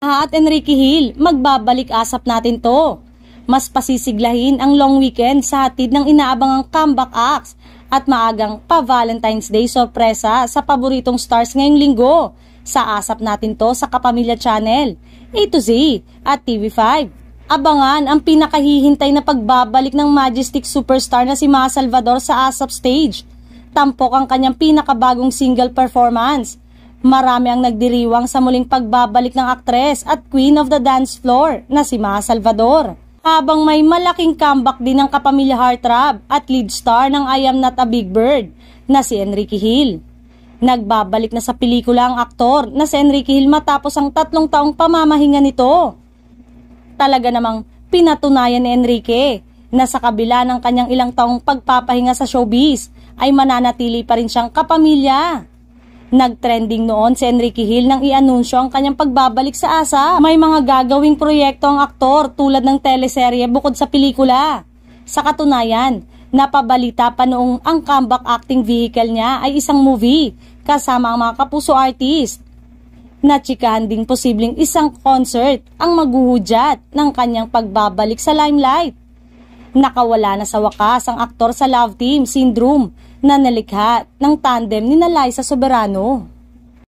At Enrique Hill, magbabalik asap natin to. Mas pasisiglahin ang long weekend sa hatid ng inaabangang comeback acts at maagang pa-Valentine's Day sorpresa sa paboritong stars ngayong linggo. Sa asap natin to sa Kapamilya Channel, A to Z at TV5. Abangan ang pinakahihintay na pagbabalik ng majestic superstar na si Ma Salvador sa ASAP stage. Tampok ang kanyang pinakabagong single performance. Marami ang nagdiriwang sa muling pagbabalik ng aktres at queen of the dance floor na si Ma Salvador. Habang may malaking comeback din ng Kapamilya Heartthrob at lead star ng I Am Not a Big Bird na si Enrique Hill. Nagbabalik na sa pelikula ang aktor na si Enrique Hill matapos ang 3 taong pamamahinga nito. Talaga namang pinatunayan ni Enrique na sa kabila ng kanyang ilang taong pagpapahinga sa showbiz ay mananatili pa rin siyang kapamilya. Nagtrending noon si Enrique Hill nang i-anunsyo ang kanyang pagbabalik sa ASAP. May mga gagawing proyekto ang aktor tulad ng teleserye bukod sa pelikula. Sa katunayan, napabalita pa noong ang comeback acting vehicle niya ay isang movie kasama ang mga kapuso artist. Natsikahan ding posibleng isang concert ang maghuhudyat ng kanyang pagbabalik sa limelight. Nakawala na sa wakas ang aktor sa love team syndrome na nalikha ng tandem ni Liza Soberano.